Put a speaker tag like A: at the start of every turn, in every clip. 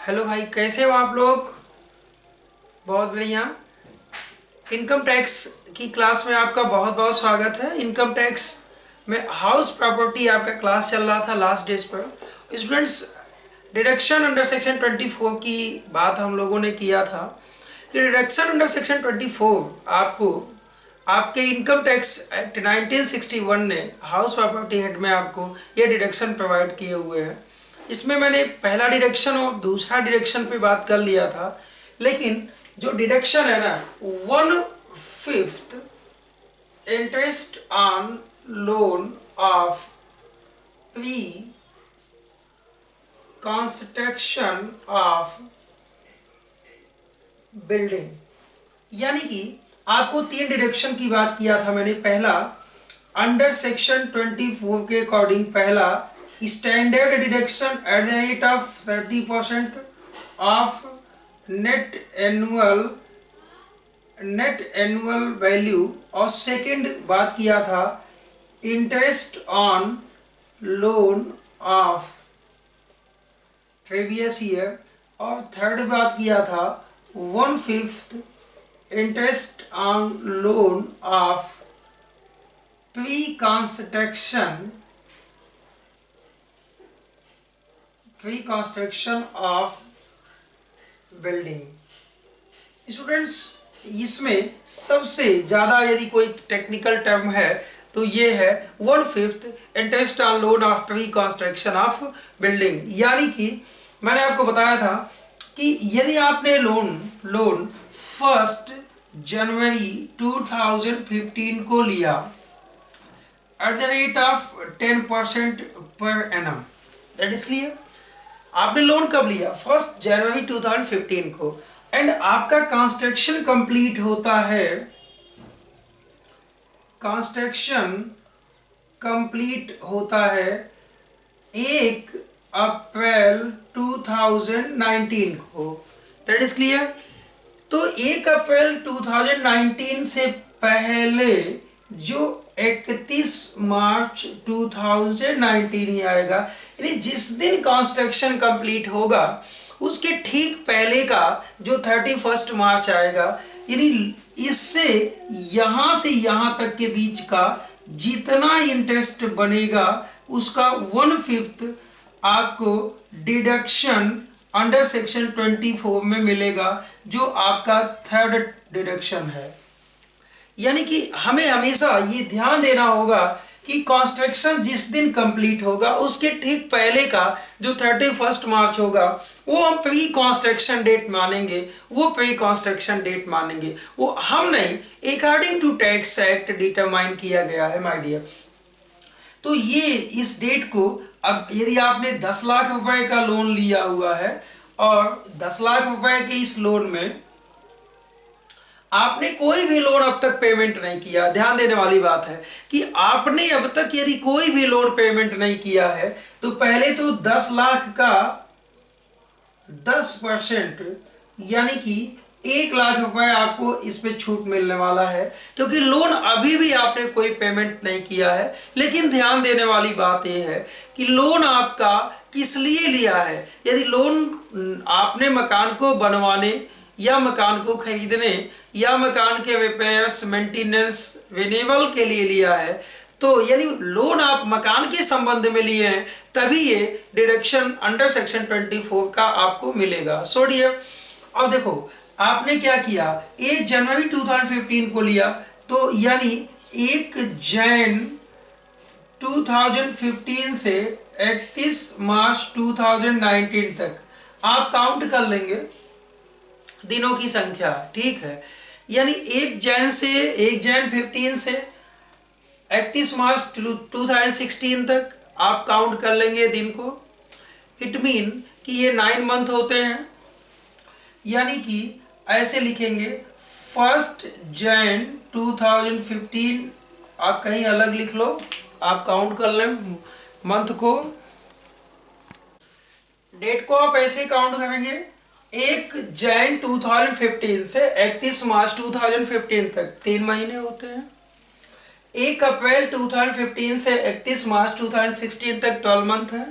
A: Hello भाई, कैसे हो आप लोग। बहुत बढ़िया। इनकम टैक्स की क्लास में आपका बहुत बहुत स्वागत है। इनकम टैक्स में हाउस प्रॉपर्टी आपका क्लास चल रहा था लास्ट डेज पर। स्टूडेंट्स, डिडक्शन अंडर सेक्शन 24 की बात हम लोगों ने किया था कि डिडक्शन अंडर सेक्शन 24 आपको आपके इनकम टैक्स एक्ट 1961 ने हाउस प्रॉपर्टी हेड में आपको ये डिडक्शन प्रोवाइड किए हुए हैं। इसमें मैंने पहला डिडक्शन और दूसरा डिडक्शन पे बात कर लिया था, लेकिन जो डिडक्शन है ना, 1/5 interest on loan of pre construction of building, यानी कि आपको 3 डिडक्शन की बात किया था मैंने। पहला, अंडर सेक्शन 24 के अकॉर्डिंग पहला standard deduction at the rate of 30% of net annual value, और सेकंड बात किया था interest on loan of previous year, और थर्ड बात किया था 1/5 interest on loan of pre construction of building. Students, इसमें सबसे ज्यादा यदि कोई टेक्निकल टर्म है तो ये है 1/5 interest on loan of pre construction of building. यानी कि मैंने आपको बताया था कि यदि आपने लोन 1 जनवरी 2015 को लिया at the rate of 10% per annum, that is clear. आपने लोन कब लिया? 1 जनवरी 2015 को, एंड आपका कंस्ट्रक्शन कंप्लीट होता है, कंस्ट्रक्शन कंप्लीट होता है 1 अप्रैल 2019 को, दैट इज क्लियर। तो 1 अप्रैल 2019 से पहले जो 31 मार्च 2019 ही आएगा, यानी जिस दिन कंस्ट्रक्शन कंप्लीट होगा उसके ठीक पहले का जो 31 मार्च आएगा, यानी इससे यहां से यहां तक के बीच का जितना इंटरेस्ट बनेगा उसका 1/5 आपको डिडक्शन अंडर सेक्शन 24 में मिलेगा, जो आपका थर्ड डिडक्शन है। यानी कि हमें हमेशा ये ध्यान देना होगा कि कंस्ट्रक्शन जिस दिन कंप्लीट होगा उसके ठीक पहले का जो 31 मार्च होगा वो हम प्री कंस्ट्रक्शन डेट मानेंगे, वो हम नहीं, according to tax act determine किया गया है माय डियर। तो ये इस डेट को, अब यदि आपने 10 लाख रुपए का लोन लिया हुआ है और 10 लाख रुपए के इस लोन में आपने कोई भी लोन अब तक पेमेंट नहीं किया, ध्यान देने वाली बात है कि आपने अब तक यदि कोई भी लोन पेमेंट नहीं किया है तो पहले तो 10 लाख का 10% यानी कि 1 लाख रुपए आपको इसमें छूट मिलने वाला है, क्योंकि लोन अभी भी आपने कोई पेमेंट नहीं किया है। लेकिन ध्यान देने वाली बात यह है कि लोन आपका किस लिए लिया है। यदि लोन आपने मकान को बनवाने या मकान को खरीदने या मकान के रिपेयर्स, मेंटेनेंस, रिन्यूअल के लिए लिया है, तो यदि लोन आप मकान के संबंध में लिए हैं तभी ये डिडक्शन अंडर सेक्शन 24 का आपको मिलेगा। सो डियर, अब देखो आपने क्या किया, 1 जनवरी 2015 को लिया, तो यानी 1 जन 2015 से 31 मार्च 2019 तक आप काउंट कर लेंगे दिनों की संख्या, ठीक है। यानी 1 जन 15 से 31 मार्च 2016 तक आप काउंट कर लेंगे दिन को। इट मीन कि ये 9 मंथ होते हैं, यानी कि ऐसे लिखेंगे 1 जन 2015, आप कहीं अलग लिख लो, आप काउंट कर लें मंथ को, डेट को आप ऐसे काउंट करेंगे 1 जन 2015 से 31 मार्च 2015 तक 3 महीने होते हैं। 1 अप्रैल 2015 से 31 मार्च 2016 तक 12 मंथ है।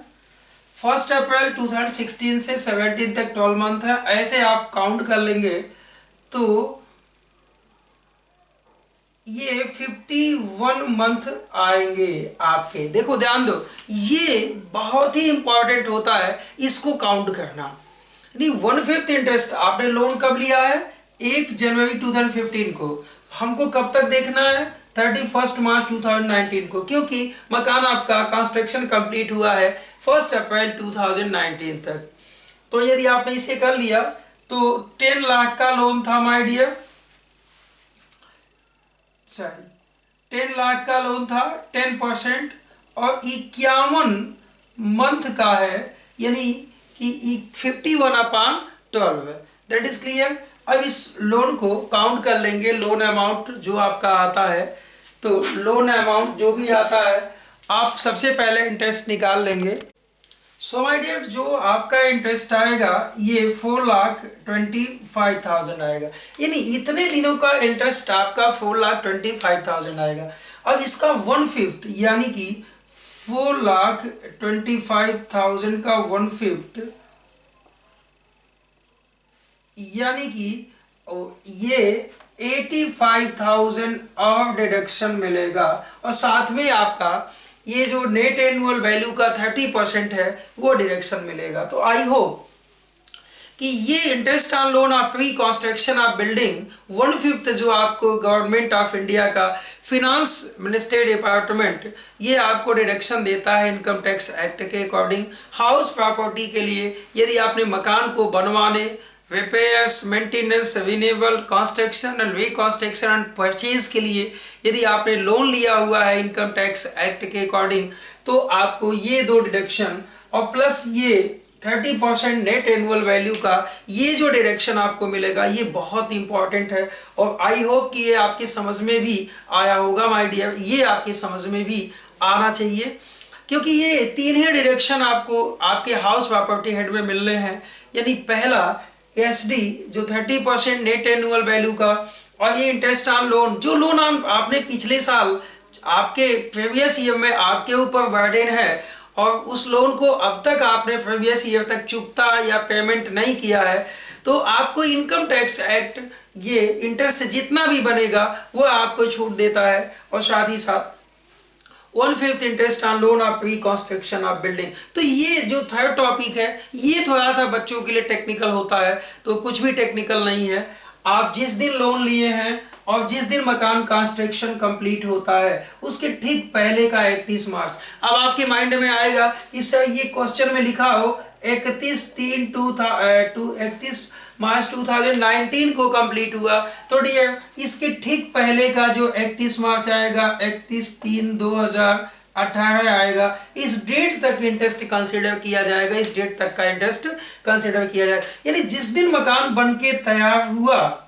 A: 1 अप्रैल 2016 से 17 तक 12 मंथ है, ऐसे आप काउंट कर लेंगे तो ये 51 मंथ आएंगे आपके। देखो ध्यान दो, ये बहुत ही इंपॉर्टेंट होता है इसको काउंट करना। यानी 1/5 इंटरेस्ट आपने लोन कब लिया है? 1 जनवरी 2015 को। हमको कब तक देखना है? 31 मार्च 2019 को, क्योंकि मकान आपका कंस्ट्रक्शन कंप्लीट हुआ है 1 अप्रैल 2019 तक। तो यदि आपने इसे कर लिया तो 10 लाख का लोन था माय डियर, सॉरी 10 लाख का लोन था 10% और 51 मंथ का है, यानी कि 51/12 है। That is clear. अब इस लोन को काउंट कर लेंगे, लोन अमाउंट जो आपका आता है। तो लोन अमाउंट जो भी आता है आप सबसे पहले इंटरेस्ट निकाल लेंगे। सो माय डियर, जो आपका इंटरेस्ट आएगा ये 4,25,000 आएगा, यानी इतने दिनों का इंटरेस्ट आपका 4,25,000 आएगा। अब इसका 1/5 यानी कि 4,25,000 का 1/5 यानी कि ये 85,000 और डिडक्शन मिलेगा, और साथ में आपका ये जो नेट एनुअल वैल्यू का 30% है वो डिडक्शन मिलेगा। तो आई होप कि ये interest on loan of pre construction of building 1/5 जो आपको गवर्नमेंट ऑफ इंडिया का फिनांस मिनिस्ट्री डिपार्टमेंट ये आपको डिडक्शन देता है इनकम टैक्स एक्ट के अकॉर्डिंग हाउस प्रॉपर्टी के लिए। यदि आपने मकान को बनवाने, repairs, maintenance, renewal, construction and reconstruction and purchase के लिए यदि आपने लोन लिया हुआ है इनकम टैक्स एक्ट के अकॉर्डिंग, तो आपको ये दो डिडक्शन और प्लस ये 30% नेट एनुअल वैल्यू का ये जो डिडक्शन आपको मिलेगा ये बहुत इंपॉर्टेंट है। और आई होप कि ये आपकी समझ में भी आया होगा माय डियर, ये आपकी समझ में भी आना चाहिए, क्योंकि ये तीन ही डिडक्शन आपको आपके हाउस प्रॉपर्टी हेड में मिलने हैं। यानी पहला एसडी जो 30% नेट एनुअल वैल्यू का, और ये इंटरेस्ट ऑन लोन जो लोन आपने पिछले साल आपके प्रीवियस ईयर में आपके ऊपर बर्डन है और उस लोन को अब तक आपने प्रीवियस ईयर तक चुकता या पेमेंट नहीं किया है, तो आपको इनकम टैक्स एक्ट ये इंटरेस्ट जितना भी बनेगा वो आपको छूट देता है। और साथ ही साथ 1/5 interest on loan of pre construction of building. तो ये जो थर्ड टॉपिक है ये थोड़ा सा बच्चों के लिए टेक्निकल होता है, तो कुछ भी टेक्निकल नहीं है। आप जिस दिन लोन लिए हैं और जिस दिन मकान कंस्ट्रक्शन कंप्लीट होता है उसके ठीक पहले का 31 मार्च। अब आपके माइंड में आएगा इस ये क्वेश्चन में लिखा हो 31 मार्च 2019 को कंप्लीट हुआ, तो डियर इसके ठीक पहले का जो 31 मार्च आएगा 31/3/2018 आएगा। इस डेट तक इंटरेस्ट कंसीडर किया जाएगा, इस डेट तक का इंटरेस्ट कंसीडर किया जाएगा। यानी जिस दिन मकान बनके तैयार हुआ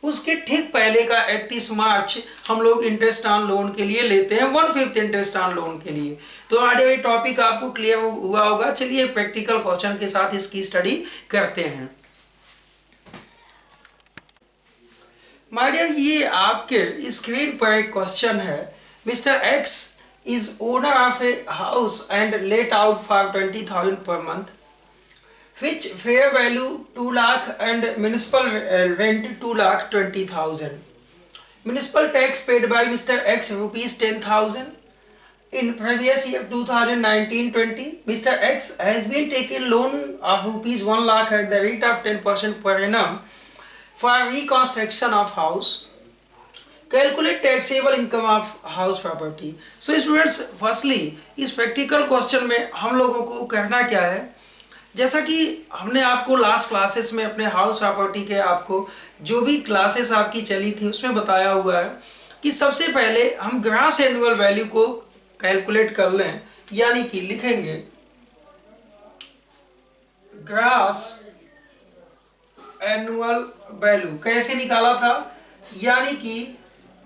A: उसके ठीक पहले का 31 मार्च हम लोग इंटरेस्ट ऑन लोन के लिए लेते हैं, 1/5 इंटरेस्ट ऑन लोन के लिए। तो आज ये टॉपिक आपको क्लियर हुआ होगा। चलिए प्रैक्टिकल क्वेश्चन के साथ इसकी स्टडी करते हैं। माय डियर, ये आपके स्क्रीन पर एक क्वेश्चन है। Mister x is owner of a house and let out for 20,000 per month, which fair value 2 lakh and municipal rent 2,20,000. Municipal tax paid by Mr. X rupees 10,000. In previous year 2019-20, Mr. X has been taking loan of rupees 1 lakh at the rate of 10% per annum for reconstruction of house. Calculate taxable income of house property. So students, firstly इस practical question में हम लोगों को करना क्या है, जैसा कि हमने आपको लास्ट क्लासेस में अपने हाउस प्रॉपर्टी के आपको जो भी क्लासेस आपकी चली थी उसमें बताया हुआ है कि सबसे पहले हम ग्रॉस एनुअल वैल्यू को कैलकुलेट कर लें। यानी कि लिखेंगे ग्रॉस एनुअल वैल्यू कैसे निकाला था, यानी कि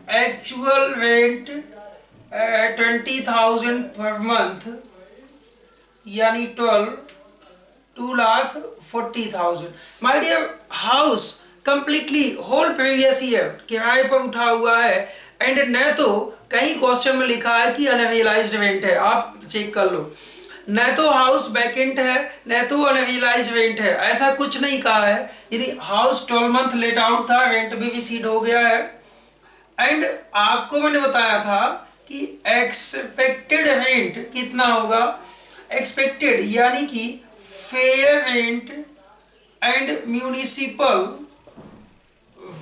A: एक्चुअल रेंट 20,000 पर मंथ यानी 2,40,000। My dear, house completely whole previous year किराए पर उठा हुआ है एंड न तो कहीं क्वेश्चन में लिखा है कि अनरियलाइज्ड रेंट है, आप चेक कर लो। न तो हाउस वैकेंट है न तो अनरियलाइज रेंट है, ऐसा कुछ नहीं कहा है। यदि हाउस 12 मंथ लेट आउट था, रेंट भी रिसीड हो गया है। एंड आपको मैंने बताया था कि एक्सपेक्टेड रेंट कितना होगा, एक्सपेक्टेड यानी कि fair rent and municipal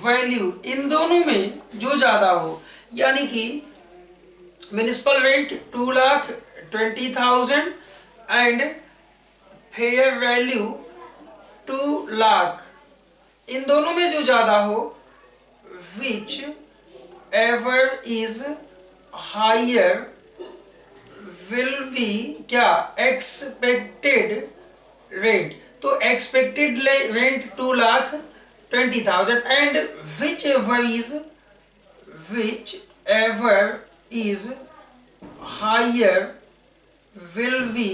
A: value, इन दोनों में जो ज्यादा हो, यानी कि municipal rent 2,20,000 and fair value 2 lakh, इन दोनों में जो ज्यादा हो, whichever is higher will be क्या, एक्सपेक्टेड रेंट। तो expected rent 2,20,000 and whichever is higher will be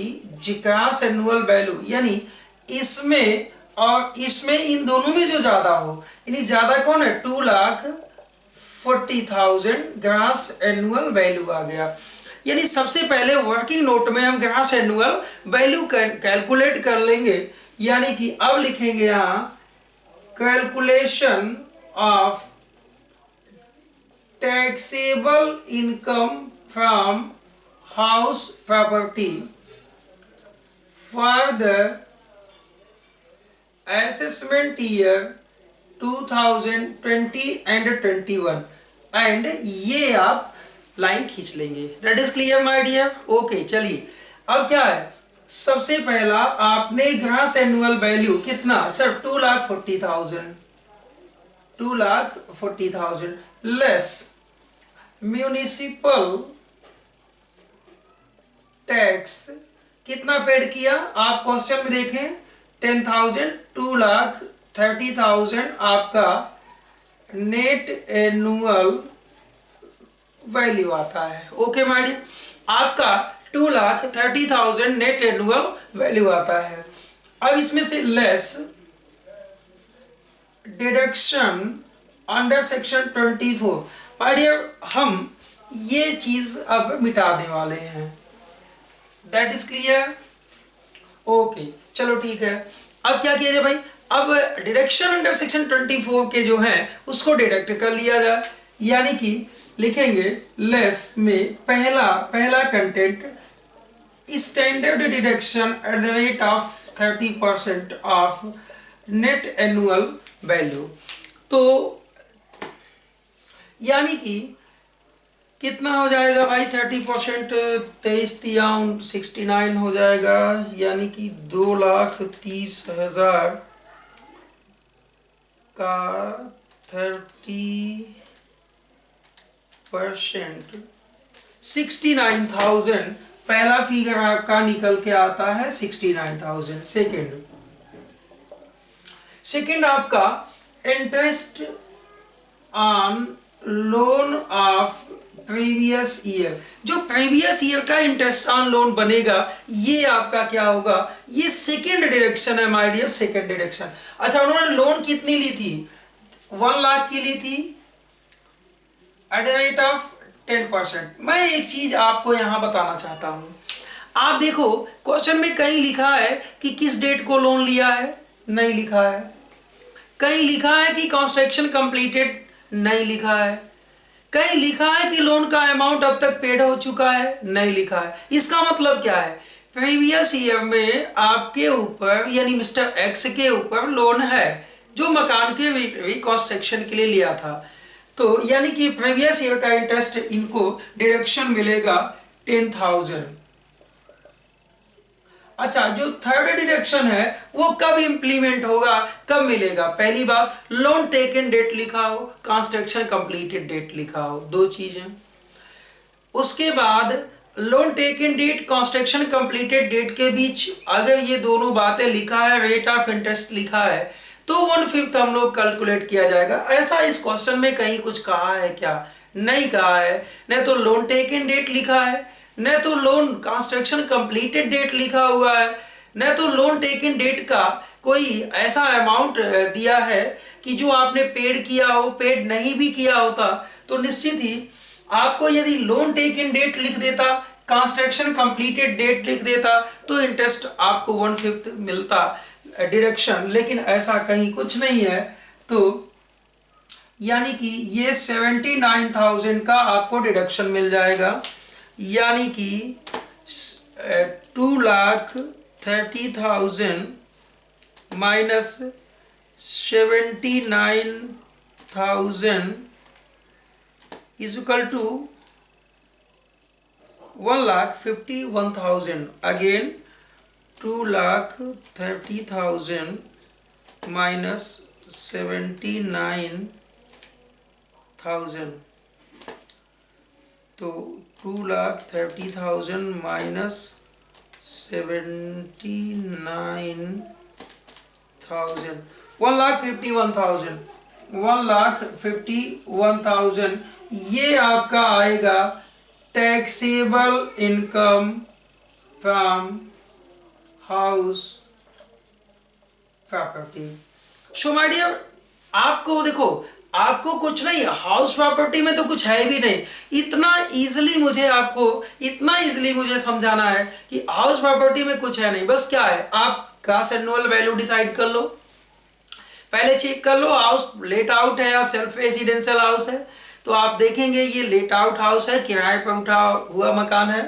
A: gross annual value, यानी इसमें और इसमें, इन दोनों में जो ज्यादा हो, यानी ज्यादा कौन है, 2,40,000 ग्रॉस एनुअल वैल्यू आ गया। यानी सबसे पहले वर्किंग नोट में हम ग्रॉस एनुअल वैल्यू कैलकुलेट कर लेंगे, यानी कि अब लिखेंगे यहां calculation of taxable income from house property for the assessment year 2020 and 21, and ये आप लाइन खींच लेंगे। That is clear my dear. Okay, चलिए अब क्या है, सबसे पहला आपने ग्रॉस एनुअल वैल्यू कितना सर, 2,40,000, 2,40,000 लेस म्यूनिसिपल टैक्स कितना पेड किया, आप क्वेश्चन में देखें 10,000, 2,30,000 आपका नेट एनुअल वैल्यू आता है। ओके माय डियर, आपका 2,30,000 नेट एनुअल वैल्यू आता है। अब इसमें से less deduction under section 24, my dear हम ये चीज अब मिटाने वाले हैं। That is clear. ओके, चलो ठीक है। अब क्या किया जाए भाई, अब डिडक्शन अंडर सेक्शन 24 के जो हैं उसको डिडक्ट कर लिया जाए, यानी कि लिखेंगे लेस में पहला content standard deduction at the rate of 30% of net annual value. तो यानी कि कितना हो जाएगा भाई, 30%, 23,69 हो जाएगा, यानी कि 2,30,000 का 30%, 69,000 पहला फिगर आपका निकल के आता है 69,000। सेकंड आपका interest on loan of previous year, जो प्रीवियस ईयर का इंटरेस्ट ऑन लोन बनेगा ये आपका क्या होगा, ये सेकंड डिडक्शन है माय डियर, सेकंड डिडक्शन। अच्छा, उन्होंने लोन कितनी ली थी, 1 लाख की ली थी एट द रेट ऑफ 10%। मैं एक चीज आपको यहां बताना चाहता हूं, आप देखो क्वेश्चन में कहीं लिखा है कि किस डेट को लोन लिया है, नहीं लिखा है। कहीं लिखा है कि कंस्ट्रक्शन कंप्लीटेड, नहीं लिखा है। कहीं लिखा है कि लोन का अमाउंट अब तक पेड हो चुका है, नहीं लिखा है। इसका मतलब क्या है, प्रीवियस ईयर में आपके ऊपर यानी मिस्टर एक्स के ऊपर लोन है जो मकान के रिकंस्ट्रक्शन के लिए लिया था, तो यानी कि प्रीवियस ईयर का इंटरेस्ट इनको डिडक्शन मिलेगा 10,000। अच्छा, जो थर्ड डिडक्शन है वो कब इंप्लीमेंट होगा, कब मिलेगा, पहली बात लोन टेकन डेट लिखा हो, कंस्ट्रक्शन कंप्लीटेड डेट लिखा हो, दो चीजें। उसके बाद loan taken date construction completed date के बीच अगर ये दोनों बातें लिखा है, रेट ऑफ इंटरेस्ट लिखा है, तो 1/5 हम लोग कैलकुलेट किया जाएगा। ऐसा इस क्वेश्चन में कहीं कुछ कहा है क्या, नहीं कहा है। न तो लोन टेकन डेट लिखा है, न तो लोन कंस्ट्रक्शन कंप्लीटेड डेट लिखा हुआ है, न तो लोन टेकन डेट का कोई ऐसा अमाउंट दिया है कि जो आपने पेड किया हो, पेड नहीं भी किया होता तो निश्चित ही आपको यदि लोन टेकन डेट लिख देता कंस्ट्रक्शन कंप्लीटेड डेट लिख देता तो इंटरेस्ट आपको 1/5 मिलता डिडक्शन, लेकिन ऐसा कहीं कुछ नहीं है। तो यानी कि ये 79,000 का आपको डिडक्शन मिल जाएगा, यानी कि 2,30,000 minus 79,000 is equal to 1,51,000। Again 2,30,000 minus 79,000, तो 2,30,000 माइनस 79,000 1,51,000 1,51,000 ये आपका आएगा taxable income from house property. So my dear, आपको देखो, आपको कुछ नहीं, हाउस प्रॉपर्टी में तो कुछ है भी नहीं, इतना इजीली मुझे समझाना है कि हाउस प्रॉपर्टी में कुछ है नहीं। बस क्या है, आप ग्रॉस एनुअल वैल्यू डिसाइड कर लो, पहले चेक कर लो हाउस लेट आउट है या सेल्फ रेजिडेंशियल हाउस है। तो आप देखेंगे ये लेट आउट हाउस है, किराए पर उठा हुआ मकान है।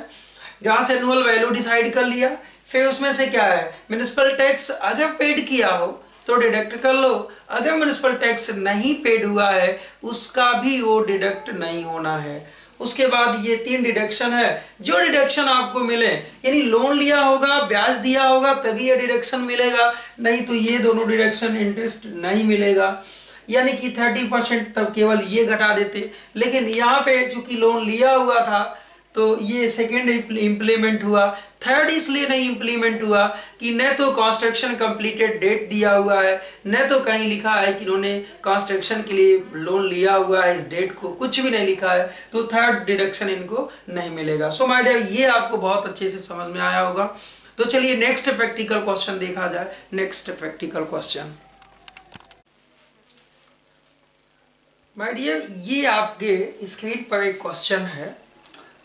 A: ग्रॉस एनुअल वैल्यू डिसाइड कर लिया, फिर उसमें से क्या है, म्युनिसिपल टैक्स अगर पेड किया हो तो डिडक्ट कर लो, अगर म्युनिसिपल टैक्स नहीं पेड हुआ है उसका भी वो डिडक्ट नहीं होना है। उसके बाद ये 3 डिडक्शन है, जो डिडक्शन आपको मिले, यानी लोन लिया होगा, ब्याज दिया होगा तभी ये डिडक्शन मिलेगा, नहीं तो ये दोनों डिडक्शन इंटरेस्ट नहीं मिलेगा। यानी कि 30% तब केवल ये घटा देते, लेकिन यहाँ पे चूंकि लोन लिया हुआ था तो ये सेकेंड इम्प्लीमेंट हुआ। थर्ड इसलिए नहीं इम्प्लीमेंट हुआ कि न तो कंस्ट्रक्शन कंप्लीटेड डेट दिया हुआ है, न तो कहीं लिखा है कि उन्होंने कंस्ट्रक्शन के लिए लोन लिया हुआ है इस डेट को, कुछ भी नहीं लिखा है, तो थर्ड डिडक्शन इनको नहीं मिलेगा। सो माय डियर, ये आपको बहुत अच्छे से समझ में आया होगा। तो चलिए नेक्स्ट प्रैक्टिकल क्वेश्चन देखा जाए। Next practical question, my dear, ये आपके स्क्रीन पर एक क्वेश्चन है।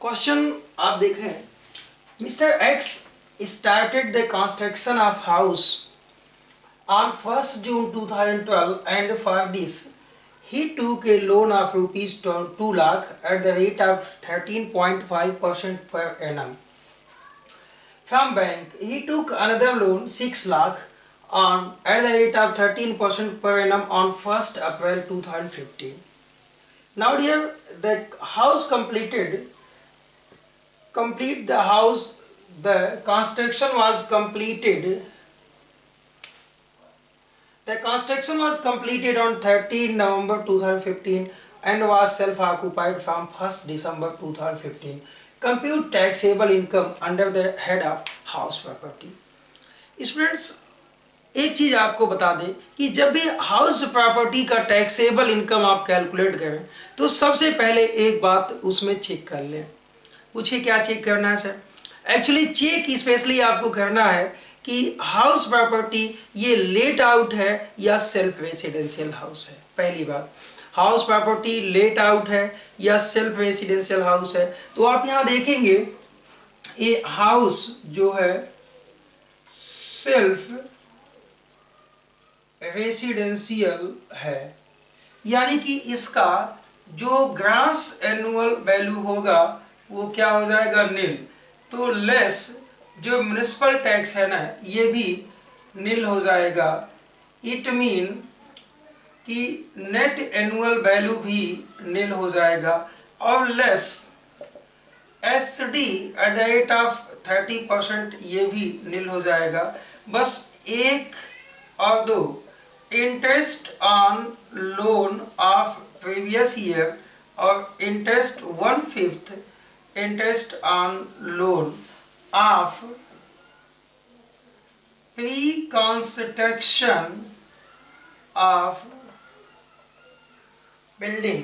A: क्वेश्चन आप देखें, mister x started the construction of house on 1st June 2012 and for this he took a loan of rupees 2 lakh at the rate of 13.5% per annum. From bank he took another loan 6 lakh at the rate of 13% per annum on 1st April 2015. Now dear, the house the construction was completed. The construction was completed on 13 November 2015 and was self-occupied from 1st December 2015. Compute taxable income under the head of house property. Students, एक चीज आपको बता दें कि जब भी house property का taxable income आप कैलकुलेट करें तो सबसे पहले एक बात उसमें चेक कर लें। पूछिए क्या चेक करना है सर? एक्चुअली चेक स्पेशली आपको करना है कि हाउस प्रॉपर्टी ये लेट आउट है या सेल्फ रेसिडेंशियल हाउस है। पहली बात, हाउस प्रॉपर्टी लेट आउट है या सेल्फ रेसिडेंशियल हाउस है। तो आप यहाँ देखेंगे ये हाउस जो है सेल्फ रेसिडेंशियल है, यानी कि इसका जो ग्रॉस एनुअल वैल्यू होगा वो क्या हो जाएगा, नील। तो लेस जो म्युनिसिपल टैक्स है ना ये भी नील हो जाएगा। इट मीन कि नेट एनुअल वैल्यू भी नील हो जाएगा और less SD at the rate of 30% ये भी नील हो जाएगा। बस एक और दो, interest on loan of previous year और interest 1/5 interest on loan of pre-construction of building,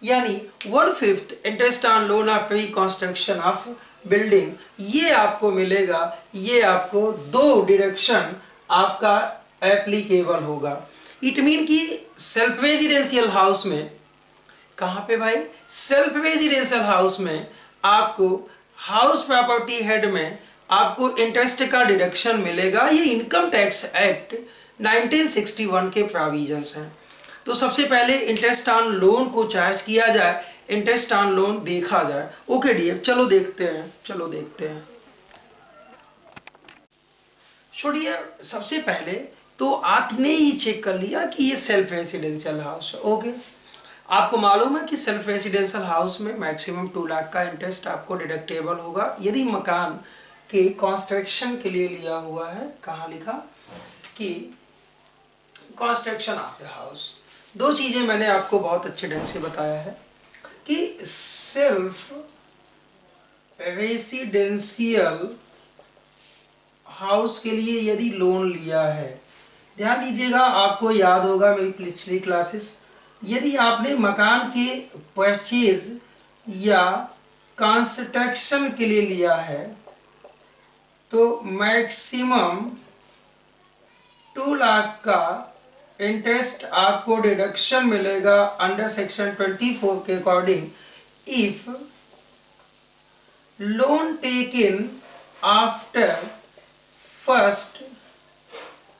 A: यानी 1/5 interest on loan of pre-construction of building, ये आपको मिलेगा। ये आपको 2 डिडक्शन आपका एप्लीकेबल होगा। इट मीन कि सेल्फ रेजिडेंशियल हाउस में, कहाँ पे भाई, सेल्फ रेजिडेंशियल हाउस में आपको हाउस प्रॉपर्टी हेड में आपको इंटरेस्ट का डिडक्शन मिलेगा। ये इनकम टैक्स एक्ट 1961 के प्रोविजंस हैं। तो सबसे पहले इंटरेस्ट ऑन लोन को चार्ज किया जाए, इंटरेस्ट ऑन लोन देखा जाए। ओके डियर, चलो देखते हैं। छोड़िए, सबसे पहले तो आपने ही चेक कर लिया कि ये सेल्फ रेसिडेंशियल हाउस है। ओके, आपको मालूम है कि सेल्फ रेसिडेंशियल हाउस में मैक्सिमम 2 लाख का इंटरेस्ट आपको डिडक्टेबल होगा यदि मकान के कंस्ट्रक्शन के लिए लिया हुआ है। कहाँ लिखा कि कंस्ट्रक्शन ऑफ द हाउस। दो चीज़ें मैंने आपको बहुत अच्छे ढंग से बताया है कि सेल्फ रेसिडेंशियल हाउस के लिए यदि लोन लिया है, ध्यान दीजिएगा, आपको याद होगा मेरी पिछली क्लासेस, यदि आपने मकान के परचेज या कंस्ट्रक्शन के लिए लिया है तो मैक्सिमम 2 लाख का इंटरेस्ट आपको डिडक्शन मिलेगा अंडर सेक्शन 24 के according if loan taken after 1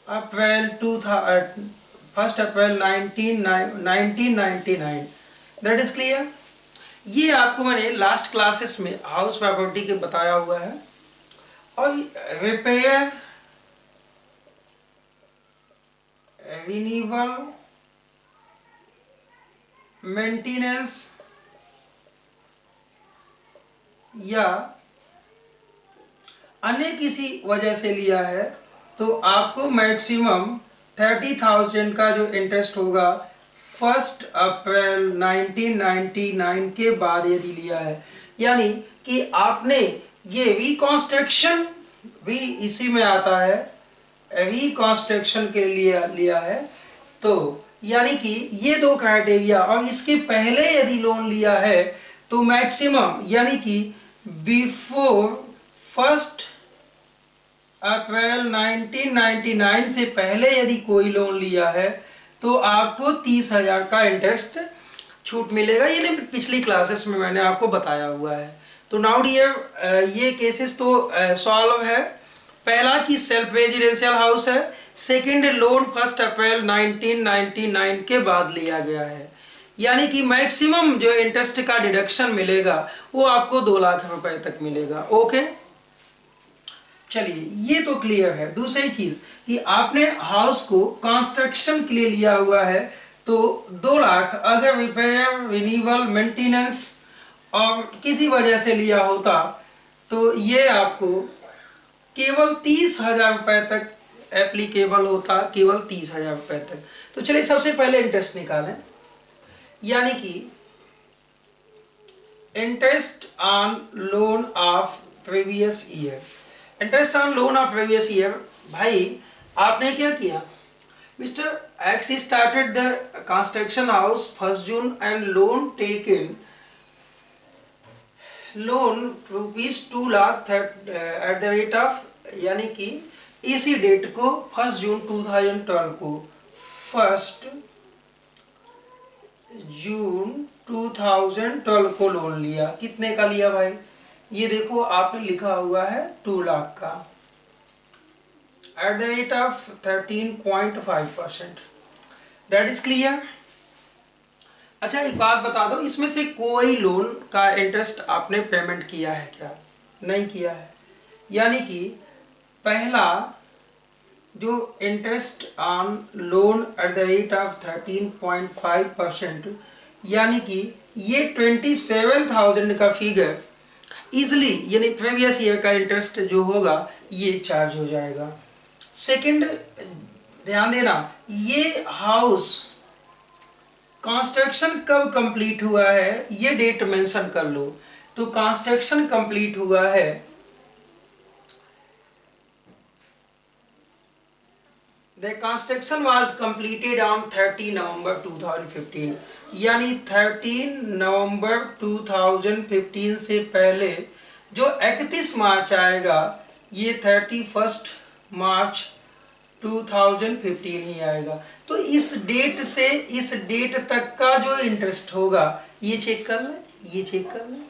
A: April 1999। That is clear. ये आपको मैंने लास्ट क्लासेस में हाउस प्रॉपर्टी के बताया हुआ है। और रिपेयर, रिन्यूअल, मेंटेनेंस या अन्य किसी वजह से लिया है तो आपको मैक्सिमम 30,000 का जो इंटरेस्ट होगा 1 अप्रैल 1999 के बाद यदि लिया है, यानी कि आपने ये रिकंस्ट्रक्शन भी इसी में आता है, रिकंस्ट्रक्शन के लिए लिया है, तो यानी कि ये दो क्राइटेरिया, और इसके पहले यदि लोन लिया है तो मैक्सिमम यानी कि बिफोर 1 अप्रैल 1999 से पहले यदि कोई लोन लिया है तो आपको 30,000 का इंटरेस्ट छूट मिलेगा। ये पिछली क्लासेस में मैंने आपको बताया हुआ है। तो नाउ डियर, ये केसेस तो सॉल्व है। पहला कि सेल्फ रेजिडेंशियल हाउस है, सेकंड लोन 1 अप्रैल 1999 के बाद लिया गया है, यानी कि मैक्सिमम जो इंटरेस्ट का डिडक्शन मिलेगा वो आपको 2 लाख रुपए तक मिलेगा। ओके, चलिए ये तो क्लियर है। दूसरी चीज कि आपने हाउस को कंस्ट्रक्शन के लिए लिया हुआ है तो 2 लाख अगर रिपेयर, रिन्यूअल, मेंटेनेंस और किसी वजह से लिया होता तो ये आपको केवल 30,000 रुपए तक एप्लीकेबल होता, केवल 30,000 रुपए तक। तो चलिए सबसे पहले इंटरेस्ट निकालें, यानी कि interest on loan of previous year. Interest on loan of previous year, भाई आपने क्या किया, mister x started the construction house 1 June and loan taken loan ₹2 lakh at the rate of, यानी कि इसी डेट को 1 जून 2012 को 1 जून 2012 को लोन लिया। कितने का लिया भाई, ये देखो आपने लिखा हुआ है 2 लाख का at the rate of 13.5%। That is clear. अच्छा एक बात बता दो, इसमें से कोई लोन का इंटरेस्ट आपने पेमेंट किया है क्या? नहीं किया है, यानी कि पहला जो interest on loan at the rate of 13.5%, यानी कि ये 27,000 का फिगर इजिली, यानी प्रीवियस ईयर का इंटरेस्ट जो होगा ये चार्ज हो जाएगा। सेकंड, ध्यान देना, ये हाउस कंस्ट्रक्शन कब कंप्लीट हुआ है ये डेट मेंशन कर लो। तो कंस्ट्रक्शन कंप्लीट हुआ है the construction was completed on 30 नवंबर 2015, यानी 13 नवंबर 2015 से पहले जो 31 मार्च आएगा ये 31 मार्च 2015 ही आएगा। तो इस डेट से इस डेट तक का जो इंटरेस्ट होगा ये चेक कर लें, ये चेक कर लें।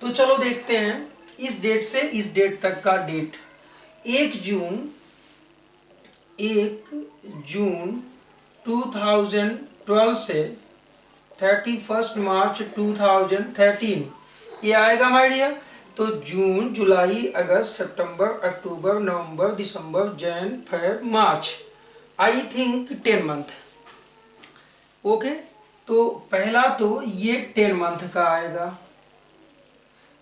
A: तो चलो देखते हैं इस डेट से इस डेट तक का डेट, 1 जून 2012 से 31 मार्च 2013 ये आएगा माय डियर। तो June, July, August, September, October, November, December, Jan, Feb, March, I think 10 month. Okay, तो पहला तो ये 10 मंथ का आएगा,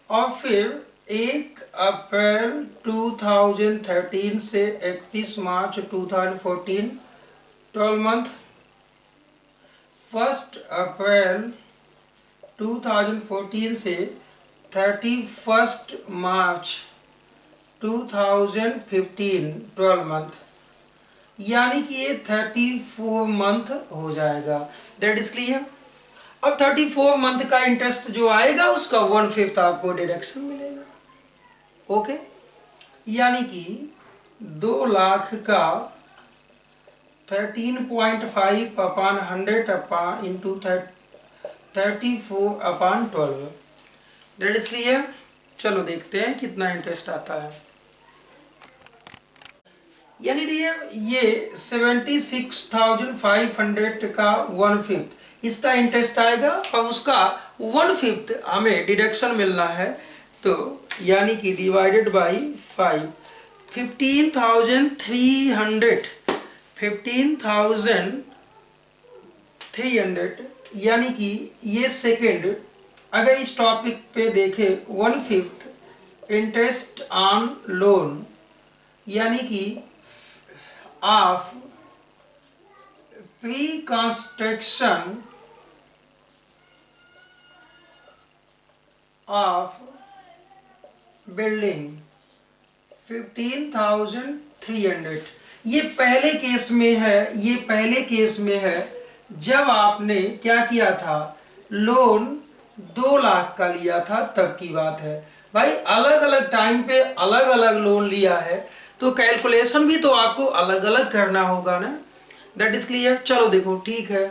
A: और फिर 1 अप्रैल 2013 से 31 मार्च 2014 12 मंथ। 1 अप्रैल 2014 से 31 मार्च 2015 12 मंथ, यानी कि ये 34 मंथ हो जाएगा। That is clear. अब 34 मंथ का इंटरेस्ट जो आएगा उसका 1/5 आपको डिडक्शन मिलेगा। ओके, यानी कि 2 लाख का 13.5 upon 100 upon into 34 upon 12। That is clear. चलो देखते हैं कितना इंटरेस्ट आता है। यानी डियर ये 76,500 का 1/5 इसका इंटरेस्ट आएगा, और उसका 1/5 हमें डिडक्शन मिलना है। तो यानी कि डिवाइडेड बाई 5, 15,300 यानी कि ये सेकेंड। अगर इस टॉपिक पे देखें 1/5 इंटरेस्ट ऑन लोन, यानी कि of pre construction of building 15,300। ये पहले केस में है, ये पहले केस में है जब आपने क्या किया था, लोन 2 लाख का लिया था, तब की बात है। भाई अलग अलग टाइम पे अलग अलग लोन लिया है, तो कैलकुलेशन भी तो आपको अलग अलग करना होगा ना। That is clear. चलो देखो ठीक है,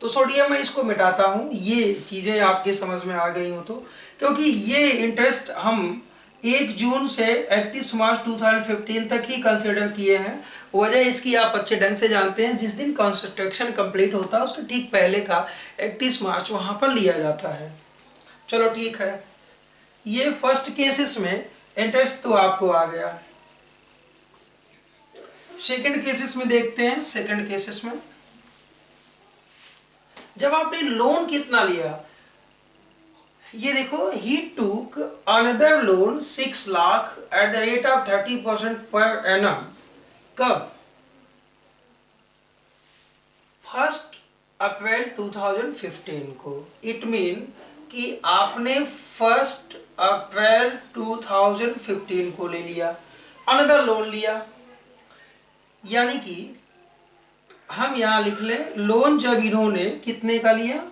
A: तो सोडियम मैं इसको मिटाता हूँ, ये चीज़ें आपके समझ में आ गई हो तो, क्योंकि ये इंटरेस्ट हम 1 जून से 31 मार्च 2015 तक ही कंसिडर किए हैं। वजह इसकी आप अच्छे ढंग से जानते हैं, जिस दिन कंस्ट्रक्शन कंप्लीट होता है उसके ठीक पहले का 31 मार्च वहाँ पर लिया जाता है। चलो ठीक है, ये फर्स्ट केसेस में इंटरेस्ट तो आपको आ गया। सेकंड केसेस में देखते हैं। सेकंड केसेस में जब आपने लोन कितना लिया, ये देखो, ही टूक another loan 6 lakh at the rate of 30% per annum. कब? 1 अप्रैल 2015 को। इट मीन कि आपने 1 अप्रैल 2015 को ले लिया, अनदर लोन लिया। यानी कि हम यहां लिख लें, लोन जब इन्होंने कितने का लिया,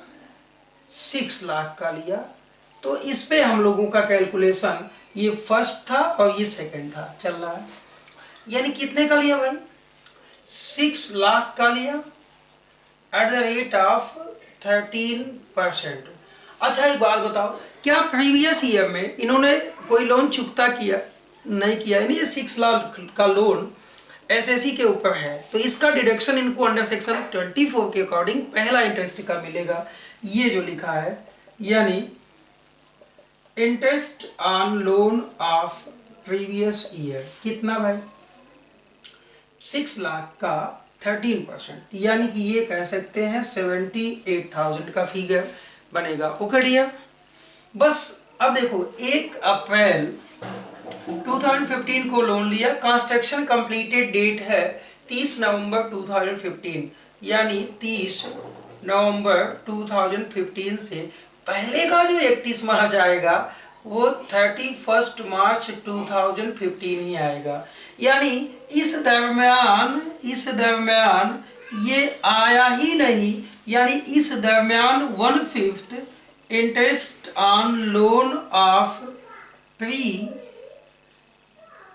A: 6 लाख का लिया, तो इस पे हम लोगों का कैलकुलेशन, ये फर्स्ट था और ये सेकंड था चल रहा है। यानी कितने का लिया भाई, 6 लाख का लिया एट द रेट ऑफ 13%। अच्छा एक बात बताओ, क्या प्रीवियस ईयर में इन्होंने कोई लोन चुकता किया? नहीं किया। यानी ये 6 लाख का लोन एसएससी के ऊपर है, तो इसका डिडक्शन इनको अंडर सेक्शन 24 के अकॉर्डिंग पहला इंटरेस्ट का मिलेगा, ये जो लिखा है। यानी interest on loan of previous year कितना भाई, 6 लाख का 13%, यानी कि ये कह सकते हैं 78,000 का फिगर बनेगा। ओके डियर, बस अब देखो 1 अप्रैल 2015 को लोन लिया, कंस्ट्रक्शन कंप्लीटेड डेट है 30 नवंबर 2015, यानी 30 नवंबर 2015 से पहले का जो 31 मार्च आएगा वो 31 मार्च 2015 ही आएगा। यानी इस दरम्यान ये आया ही नहीं, यानी इस दरम्यान 1/5 interest on loan of pre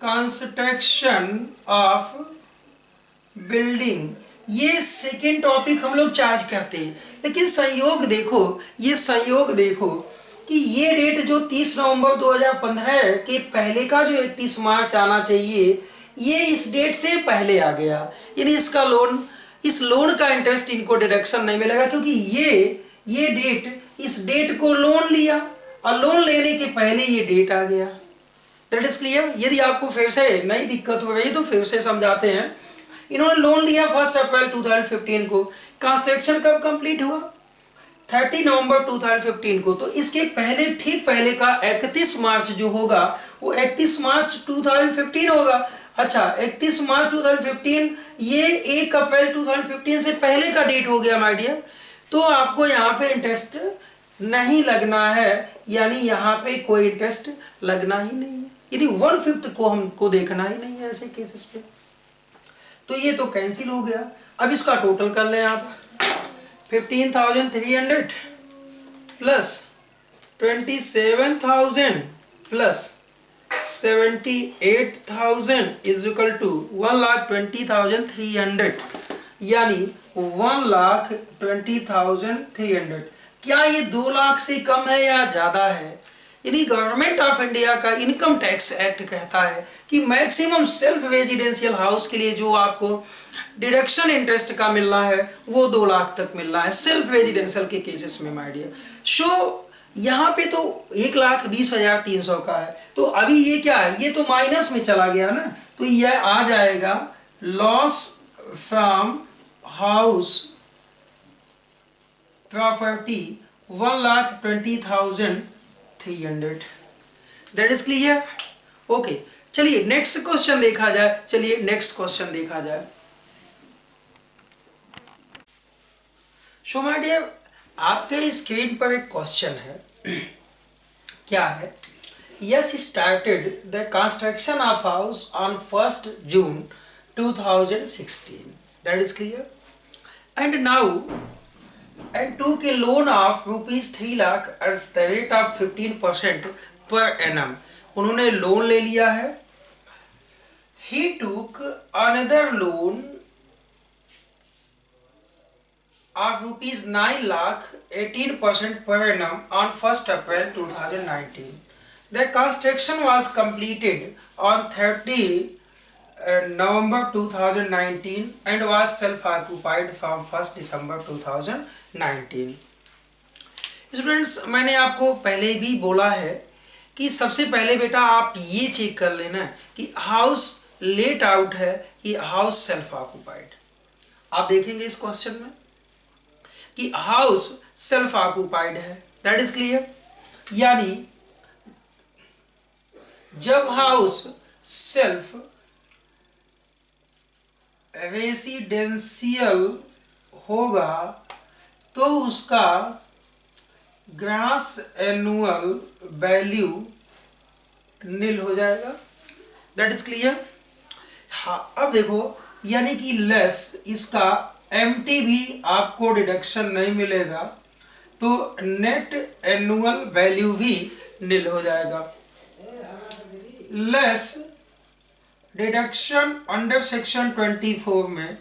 A: construction of building, ये सेकेंड टॉपिक हम लोग चार्ज करते हैं। लेकिन संयोग देखो, ये संयोग देखो कि ये डेट जो 30 नवंबर 2015 के पहले का जो 31 मार्च आना चाहिए, ये इस डेट से पहले आ गया, यानी इसका लोन, इस लोन का इंटरेस्ट इनको डिडक्शन नहीं मिलेगा, क्योंकि ये डेट, इस डेट को लोन लिया और लोन लेने के पहले ये डेट आ गया। That is clear. यदि आपको फिर से नई दिक्कत हो गई तो फिर से समझाते हैं। इन्होंने लोन लिया 1 अप्रैल 2015 को, ट्रांसैक्शन कब कंप्लीट हुआ? 30 नवंबर 2015 को। तो इसके पहले, ठीक पहले का 31 मार्च जो होगा वो 31 मार्च 2015 होगा। अच्छा, 31 मार्च 2015 ये 1 अप्रैल 2015 से पहले का डेट हो गया माय डियर। तो आपको यहाँ पे इंटरेस्ट नहीं लगना है, यानी यहाँ पे कोई इंटरेस्ट लगना ही नहीं है, यानी 1/5 को हमको देखना ही नहीं है ऐसे केसेस पे। तो ये तो कैंसिल हो गया। अब इसका टोटल कर लें आप, 15,300 plus 27,000 plus 78,000 is equal to 1,20,300, यानी 1,20,300। क्या ये 2 लाख से कम है या ज्यादा है? यानी गवर्नमेंट ऑफ इंडिया का इनकम टैक्स एक्ट कहता है कि मैक्सिमम सेल्फ रेजिडेंशियल हाउस के लिए जो आपको डिडक्शन इंटरेस्ट का मिलना है वो 2 लाख तक मिलना है सेल्फ रेजिडेंशियल के केसेस में माय डियर। सो यहाँ पे तो 1,20,300 का है, तो अभी ये क्या है, ये तो माइनस में चला गया ना, तो यह आ जाएगा loss from house property 1,20,300। That is clear. Okay, चलिए नेक्स्ट क्वेश्चन देखा जाए। सो माय डियर, आपके स्क्रीन पर एक क्वेश्चन है। क्या है? Yes started the construction of house on 1 June 2016। That is clear. And now and took a loan of rupees 3 lakh at the rate of 15% per annum। उन्होंने loan ले लिया है। He took another loan of rupees 9 lakh 18% per annum on 1st April 2019। The construction was completed on 30 November 2019 and was self-occupied from 1st December 2019। Students, मैंने आपको पहले भी बोला है कि सबसे पहले बेटा आप ये चेक कर लेना कि हाउस लेट आउट है कि हाउस सेल्फ ऑक्यूपाइड। आप देखेंगे इस क्वेश्चन में कि हाउस सेल्फ ऑक्यूपाइड है। That is clear. यानी जब हाउस सेल्फ रेसिडेंशियल होगा तो उसका ग्रॉस एनुअल वैल्यू नील हो जाएगा। That is clear. हाँ, अब देखो, यानी कि लेस इसका एमटी भी आपको डिडक्शन नहीं मिलेगा, तो नेट एनुअल वैल्यू भी नील हो जाएगा। लेस डिडक्शन अंडर सेक्शन 24 में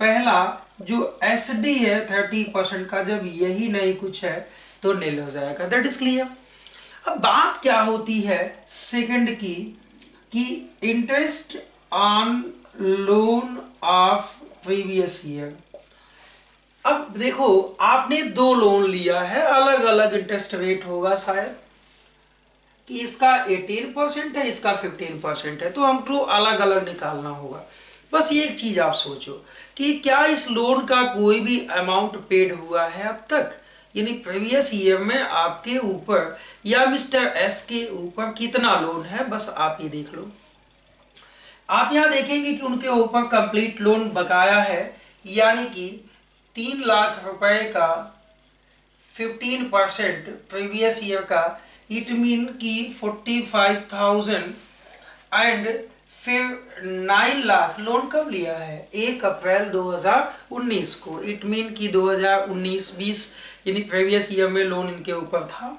A: पहला जो एसडी है 30% का, जब यही नहीं कुछ है तो नील हो जाएगा। That is clear. अब बात क्या होती है सेकंड की, कि interest on loan of previous year. अब देखो, आपने 2 लोन लिया है, अलग अलग इंटरेस्ट रेट होगा शायद, कि इसका 18% है, इसका 15% है, तो हमको अलग अलग निकालना होगा। बस ये एक चीज आप सोचो कि क्या इस लोन का कोई भी अमाउंट पेड हुआ है अब तक, यानी प्रीवियस ईयर में आपके ऊपर या मिस्टर एस के ऊपर कितना लोन है, बस आप ये देख लो। आप यहाँ देखेंगे कि उनके ऊपर कंप्लीट लोन बकाया है, यानी कि 3 लाख रुपए का 15% प्रीवियस ईयर का, इट मीन की 45,000, एंड फिर 9 लाख लोन कब लिया है? 1 अप्रैल 2019 को, इट मीन की 2019-20 यानी प्रीवियस ईयर में लोन इनके ऊपर था,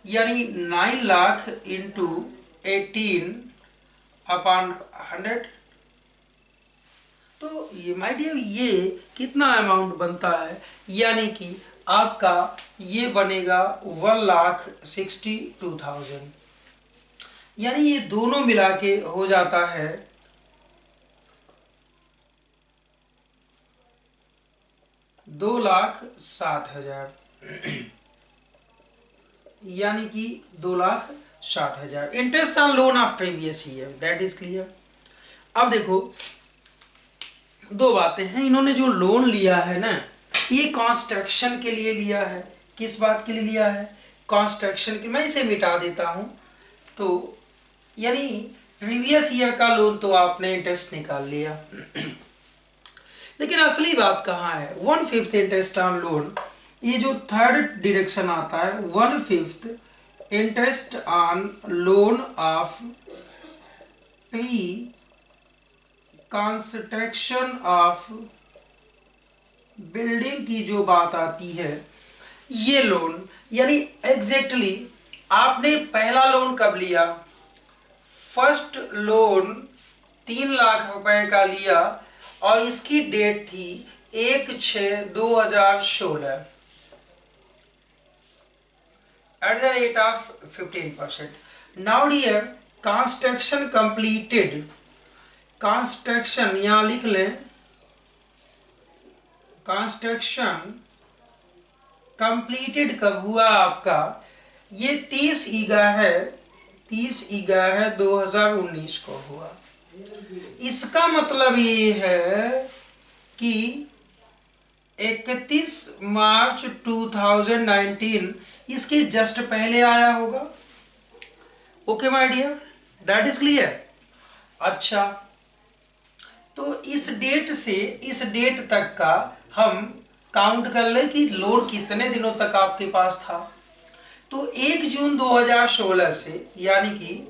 A: यानी 9 लाख इंटू 18/100। तो ये माय डियर, ये कितना अमाउंट बनता है, यानी कि आपका ये बनेगा 1,62,000, यानी ये दोनों मिला के हो जाता है 2,07,000, यानी कि 2,07,000 interest on loan of previous year. That is clear. अब देखो दो बातें हैं, इन्होंने जो लोन लिया है ना, ये कंस्ट्रक्शन के लिए लिया है। किस बात के लिए लिया है? कंस्ट्रक्शन के। मैं इसे मिटा देता हूं। तो यानी प्रीवियस ईयर का लोन तो आपने इंटरेस्ट निकाल लिया लेकिन असली बात कहाँ है? 1/5 इंटरेस्ट ऑन लोन, ये जो थर्ड डिडक्शन आता है 1/5 interest on loan of pre construction of building की जो बात आती है, ये लोन यानी एग्जैक्टली आपने पहला लोन कब लिया? फर्स्ट लोन 3 लाख रुपए का लिया और इसकी डेट थी 1/6/2016 at the rate of 15%. Now dear, construction completed, construction यहां लिख लें, कंस्ट्रक्शन कंप्लीटेड कब हुआ आपका? ये 30/11 2019 को हुआ। इसका मतलब ये है कि 31 मार्च 2019 इसके जस्ट पहले आया होगा। Okay my dear, that is clear. अच्छा, तो इस डेट से इस डेट तक का हम काउंट कर ले कि लोन कितने दिनों तक आपके पास था। तो 1 जून 2016 से यानी कि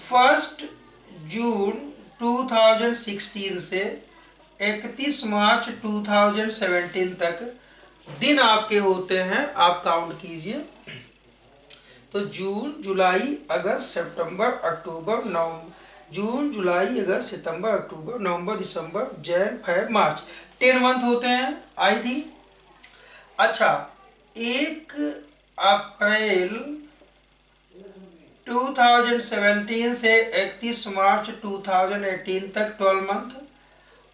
A: 1 जून 2016 से 31 मार्च 2017 तक दिन आपके होते हैं। आप काउंट कीजिए। तो June, July, August, September, October, नवंबर, जून, July, August, September, October, November, दिसंबर, जनवरी, फरवरी, मार्च, 10 मंथ होते हैं आई थिंक। अच्छा, 1 अप्रैल 2017 से 31 मार्च 2018 तक 12 मंथ,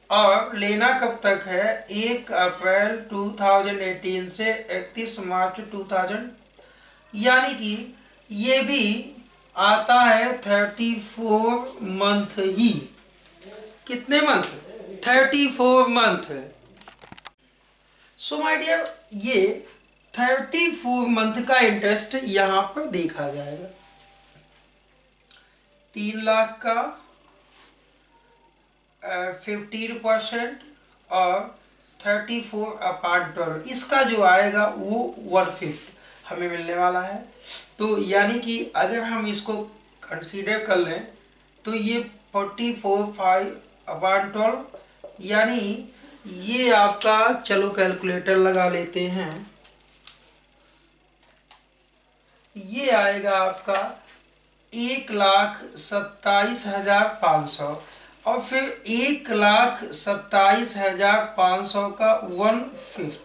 A: और लेना कब तक है? 1 अप्रैल 2018 से 31 मार्च 2000, यानी कि ये भी आता है 34 मंथ ही। कितने month? 34 month. So my dear, ये 34 मंथ का इंटरेस्ट यहां पर देखा जाएगा। 3 लाख का 15% और 34/12, इसका जो आएगा वो 1/5 हमें मिलने वाला है। तो यानी कि अगर हम इसको कंसीडर कर लें तो ये 44/5/12, यानी ये आपका, चलो कैलकुलेटर लगा लेते हैं, ये आएगा आपका 1,27,500 और फिर 1,27,500 का 1/5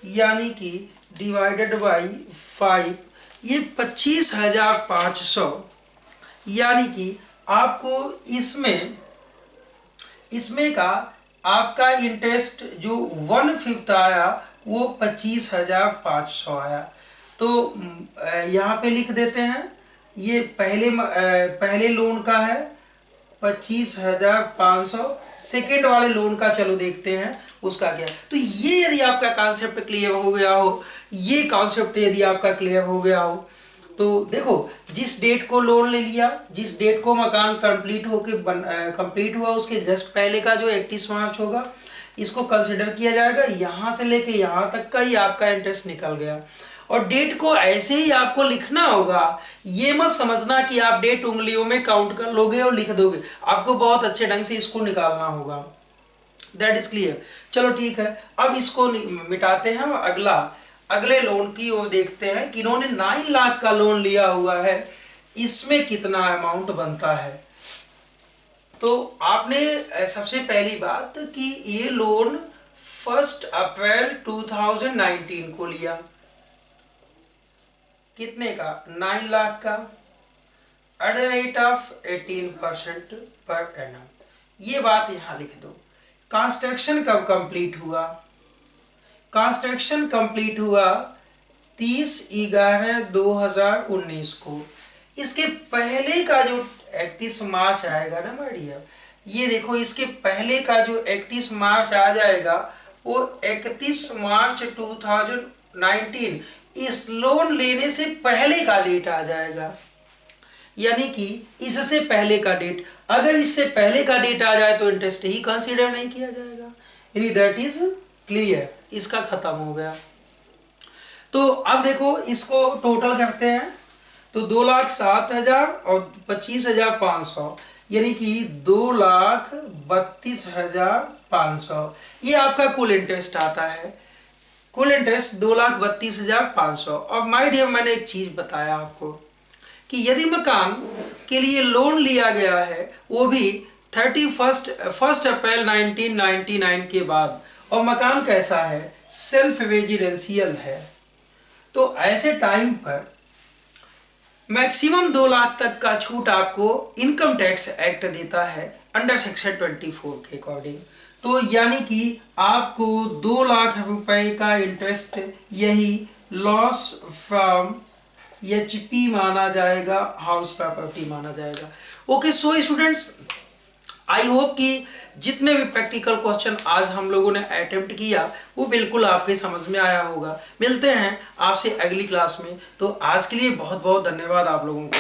A: यानी कि डिवाइडेड बाई 5, ये 25,500, यानी कि आपको इसमें का आपका इंटरेस्ट जो 1/5 आया वो 25,500 आया। तो यहाँ पे लिख देते हैं, ये पहले लोन का है 25,500, सेकेंड वाले लोन का चलो देखते हैं उसका क्या। तो ये यदि आपका कॉन्सेप्ट क्लियर हो गया हो, ये कॉन्सेप्ट यदि आपका क्लियर हो गया हो, तो देखो जिस डेट को लोन ले लिया, जिस डेट को मकान कंप्लीट हुआ, उसके जस्ट पहले का जो 31 मार्च होगा, इसको कंसिडर किया जाएगा। यहाँ से लेके यहाँ तक का ही आपका इंटरेस्ट निकल गया। और डेट को ऐसे ही आपको लिखना होगा, ये मत समझना कि आप डेट उंगलियों में काउंट कर लोगे और लिख दोगे। आपको बहुत अच्छे ढंग से इसको निकालना होगा। That is clear. चलो ठीक है, अब इसको मिटाते हैं और अगले लोन की ओर देखते हैं कि इन्होंने 9 लाख का लोन लिया हुआ है, इसमें कितना अमाउंट बनता है। तो आपने सबसे पहली बात कि ये लोन 1 अप्रैल 2019 को लिया, कितने का, 9 लाख का, at the rate of 18% per annum. ये बात यहां लिख दो। कंस्ट्रक्शन कब कंप्लीट हुआ, कंस्ट्रक्शन कंप्लीट हुआ 30/11/2019 को। इसके पहले का जो 31 मार्च आएगा ना माय डियर, ये देखो इसके पहले का जो 31 मार्च आ जाएगा वो 31 मार्च 2019 इस लोन लेने से पहले का डेट आ जाएगा, यानी कि इससे पहले का डेट। अगर इससे पहले का डेट आ जाए तो इंटरेस्ट ही कंसीडर नहीं किया जाएगा, यानी दैट इज क्लियर, इसका खत्म हो गया। तो अब देखो इसको टोटल करते हैं, तो 2,07,000 और 25,500, यानी कि 2,32,500 ये आपका कुल इंटरेस्ट आता है। कुल इंटरेस्ट 2,32,500। और माय डियर मैंने एक चीज बताया आपको कि यदि मकान के लिए लोन लिया गया है वो भी 1 अप्रैल 1999 के बाद, और मकान कैसा है, सेल्फ रेजिडेंशियल है, तो ऐसे टाइम पर मैक्सिमम 2 लाख तक का छूट आपको इनकम टैक्स एक्ट देता है अंडर सेक्शन 24 के अकॉर्डिंग। तो यानी कि आपको 2 लाख रुपए का इंटरेस्ट यही लॉस फ्रॉम एचपी माना जाएगा, हाउस प्रॉपर्टी माना जाएगा। Okay, so students I hope कि जितने भी प्रैक्टिकल क्वेश्चन आज हम लोगों ने अटेम्प्ट किया वो बिल्कुल आपके समझ में आया होगा। मिलते हैं आपसे अगली क्लास में, तो आज के लिए बहुत बहुत धन्यवाद आप लोगों को।